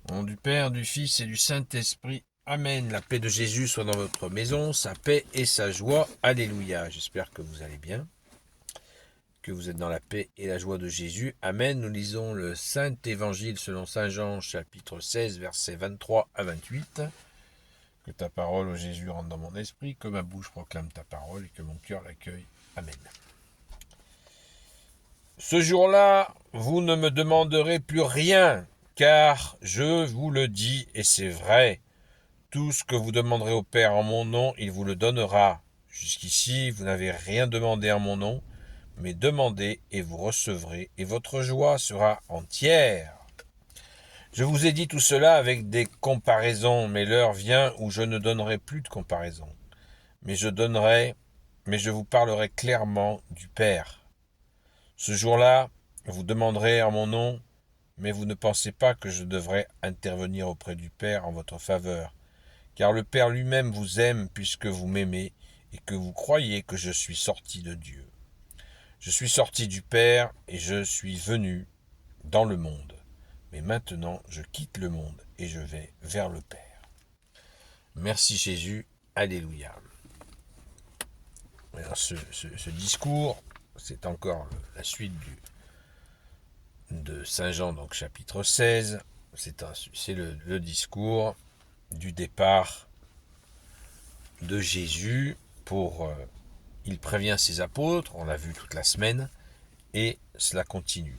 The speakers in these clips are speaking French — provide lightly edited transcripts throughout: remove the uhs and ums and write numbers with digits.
Au nom du Père, du Fils et du Saint-Esprit. Amen. La paix de Jésus soit dans votre maison, sa paix et sa joie. Alléluia. J'espère que vous allez bien, que vous êtes dans la paix et la joie de Jésus. Amen. Nous lisons le Saint-Évangile selon Saint Jean, chapitre 16, versets 23 à 28. Que ta parole, ô Jésus, rentre dans mon esprit, que ma bouche proclame ta parole et que mon cœur l'accueille. Amen. Ce jour-là, vous ne me demanderez plus rien, car je vous le dis, et c'est vrai, tout ce que vous demanderez au Père en mon nom, il vous le donnera. Jusqu'ici, vous n'avez rien demandé en mon nom, mais demandez et vous recevrez, et votre joie sera entière. Je vous ai dit tout cela avec des comparaisons, mais l'heure vient où je ne donnerai plus de comparaisons, mais je vous parlerai clairement du Père. Ce jour-là, vous demanderez en mon nom, mais vous ne pensez pas que je devrais intervenir auprès du Père en votre faveur, car le Père lui-même vous aime puisque vous m'aimez et que vous croyez que je suis sorti de Dieu. Je suis sorti du Père et je suis venu dans le monde. Mais maintenant, je quitte le monde et je vais vers le Père. Merci Jésus. Alléluia. Alors ce discours, c'est encore la suite de Saint Jean, donc chapitre 16. C'est le discours du départ de Jésus il prévient ses apôtres, on l'a vu toute la semaine, et cela continue.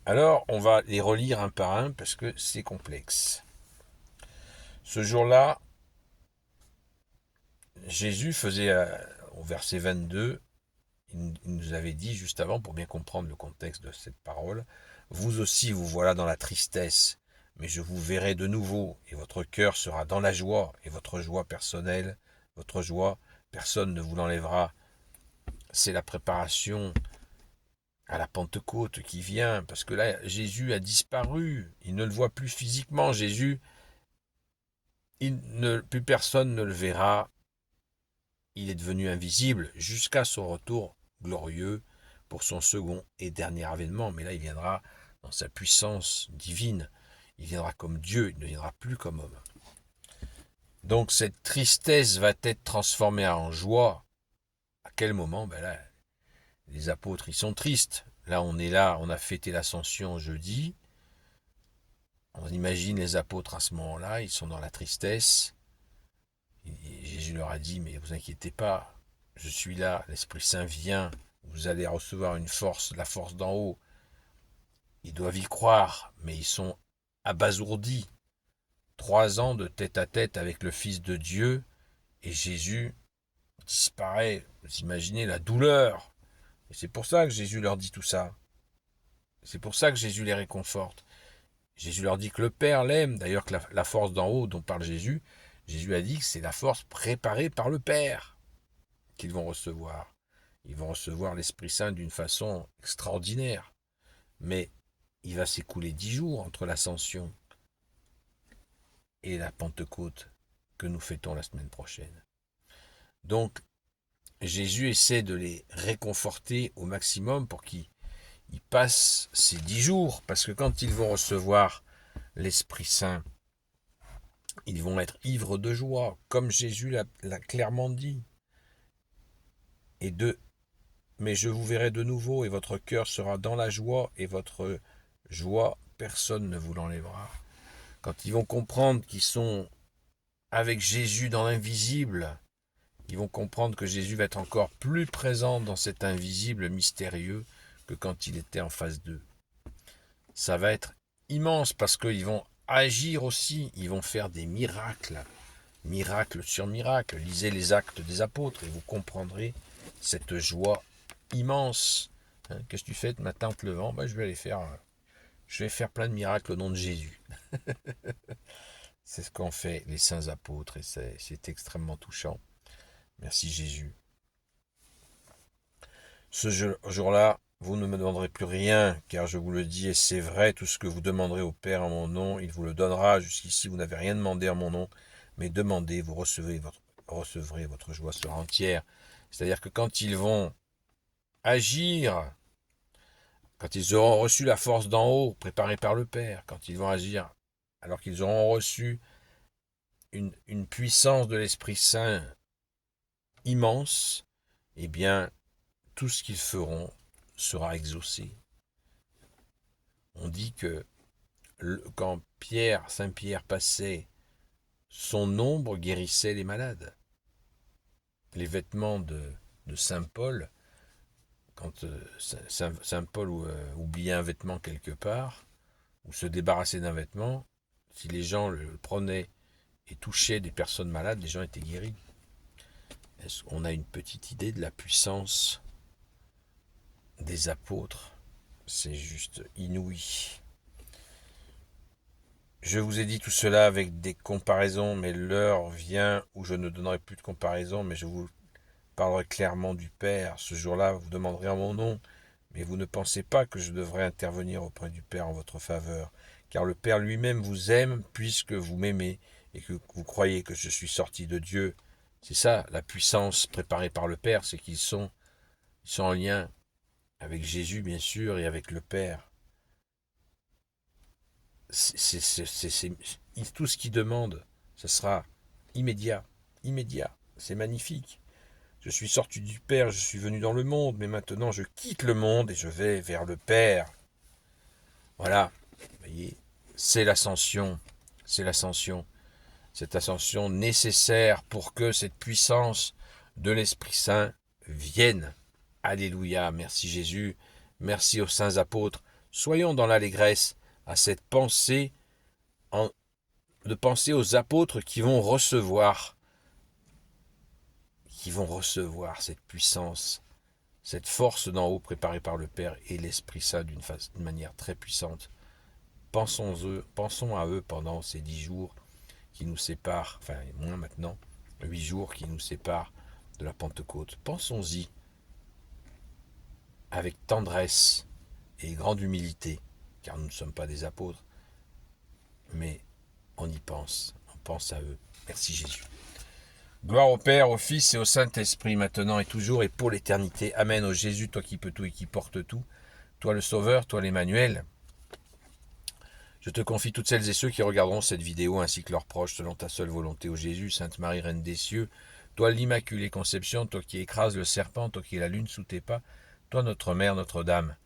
Alors, on va les relire un par un parce que c'est complexe. Ce jour-là, Jésus faisait, au verset 22, il nous avait dit juste avant, pour bien comprendre le contexte de cette parole, « Vous aussi vous voilà dans la tristesse, mais je vous verrai de nouveau, et votre cœur sera dans la joie, et votre joie personnelle, votre joie, personne ne vous l'enlèvera. » C'est la préparation à la Pentecôte qui vient, parce que là, Jésus a disparu, il ne le voit plus physiquement, Jésus, plus personne ne le verra, il est devenu invisible jusqu'à son retour glorieux pour son second et dernier avènement, mais là il viendra dans sa puissance divine, il viendra comme Dieu, il ne viendra plus comme homme. Donc cette tristesse va être transformée en joie. À quel moment? Là, les apôtres, ils sont tristes. Là, on a fêté l'ascension jeudi. On imagine les apôtres à ce moment-là, ils sont dans la tristesse. Et Jésus leur a dit, mais vous inquiétez pas, je suis là, l'Esprit Saint vient, vous allez recevoir une force, la force d'en haut. Ils doivent y croire, mais ils sont abasourdis. 3 ans de tête à tête avec le Fils de Dieu, et Jésus disparaît. Vous imaginez la douleur. Et c'est pour ça que Jésus leur dit tout ça. C'est pour ça que Jésus les réconforte. Jésus leur dit que le Père l'aime. D'ailleurs, que la force d'en haut dont parle Jésus, Jésus a dit que c'est la force préparée par le Père qu'ils vont recevoir. Ils vont recevoir l'Esprit Saint d'une façon extraordinaire. Mais il va s'écouler 10 jours entre l'Ascension et la Pentecôte que nous fêtons la semaine prochaine. Donc, Jésus essaie de les réconforter au maximum pour qu'ils passent ces 10 jours, parce que quand ils vont recevoir l'Esprit Saint, ils vont être ivres de joie, comme Jésus l'a clairement dit. Mais je vous verrai de nouveau, et votre cœur sera dans la joie, et votre joie, personne ne vous l'enlèvera. Quand ils vont comprendre qu'ils sont avec Jésus dans l'invisible, ils vont comprendre que Jésus va être encore plus présent dans cet invisible mystérieux que quand il était en face d'eux. Ça va être immense parce qu'ils vont agir aussi, ils vont faire des miracles, miracle sur miracle. Lisez les Actes des Apôtres et vous comprendrez cette joie immense. Qu'est-ce que tu fais de matin en te levant? Je vais faire plein de miracles au nom de Jésus. C'est ce qu'ont fait les saints apôtres et c'est extrêmement touchant. Merci Jésus. Ce jour-là, vous ne me demanderez plus rien, car je vous le dis, et c'est vrai, tout ce que vous demanderez au Père en mon nom, il vous le donnera. Jusqu'ici, vous n'avez rien demandé en mon nom, mais demandez, vous recevrez, votre joie sera entière. C'est-à-dire que quand ils vont agir quand ils auront reçu la force d'en haut, préparée par le Père, quand ils vont agir, alors qu'ils auront reçu une puissance de l'Esprit Saint immense, eh bien, tout ce qu'ils feront sera exaucé. On dit que quand Saint Pierre passait, son ombre guérissait les malades. Les vêtements de Saint Paul, quand Saint Paul oubliait un vêtement quelque part, ou se débarrassait d'un vêtement, si les gens le prenaient et touchaient des personnes malades, les gens étaient guéris. On a une petite idée de la puissance des apôtres. C'est juste inouï. Je vous ai dit tout cela avec des comparaisons, mais l'heure vient où je ne donnerai plus de comparaisons, mais je vous parlerai clairement du Père. Ce jour-là, vous demanderez en mon nom, mais vous ne pensez pas que je devrais intervenir auprès du Père en votre faveur, car le Père lui-même vous aime puisque vous m'aimez et que vous croyez que je suis sorti de Dieu. C'est ça, la puissance préparée par le Père, c'est qu'ils sont en lien avec Jésus, bien sûr, et avec le Père. Tout ce qu'il demande, ce sera immédiat, immédiat. C'est magnifique. Je suis sorti du Père, je suis venu dans le monde, mais maintenant je quitte le monde et je vais vers le Père. Voilà, vous voyez, c'est l'ascension, cette ascension nécessaire pour que cette puissance de l'Esprit Saint vienne. Alléluia, merci Jésus, merci aux saints apôtres. Soyons dans l'allégresse à cette pensée, de penser aux apôtres qui vont recevoir cette puissance, cette force d'en haut préparée par le Père et l'Esprit Saint d'une manière très puissante. Pensons à eux pendant ces 10 jours qui nous séparent, enfin moins maintenant, 8 jours qui nous séparent de la Pentecôte. Pensons-y avec tendresse et grande humilité, car nous ne sommes pas des apôtres, mais on y pense, on pense à eux. Merci Jésus. Gloire au Père, au Fils et au Saint-Esprit, maintenant et toujours et pour l'éternité. Amen. Ô Jésus, toi qui peux tout et qui portes tout, toi le Sauveur, toi l'Emmanuel, je te confie toutes celles et ceux qui regarderont cette vidéo ainsi que leurs proches selon ta seule volonté, ô Jésus, Sainte Marie, Reine des cieux, toi l'Immaculée Conception, toi qui écrases le serpent, toi qui es la lune sous tes pas, toi notre Mère, Notre-Dame.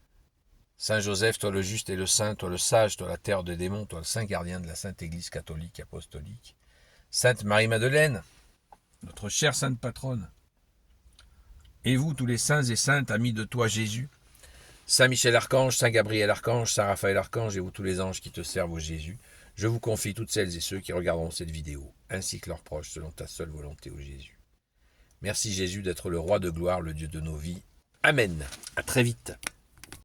Saint Joseph, toi le juste et le saint, toi le sage, toi la terre des démons, toi le saint gardien de la Sainte Église catholique apostolique. Sainte Marie-Madeleine, notre chère sainte patronne. Et vous, tous les saints et saintes, amis de toi Jésus, Saint Michel Archange, Saint Gabriel Archange, Saint Raphaël Archange et vous tous les anges qui te servent au Jésus, je vous confie toutes celles et ceux qui regarderont cette vidéo, ainsi que leurs proches, selon ta seule volonté au Jésus. Merci Jésus d'être le roi de gloire, le Dieu de nos vies. Amen. À très vite.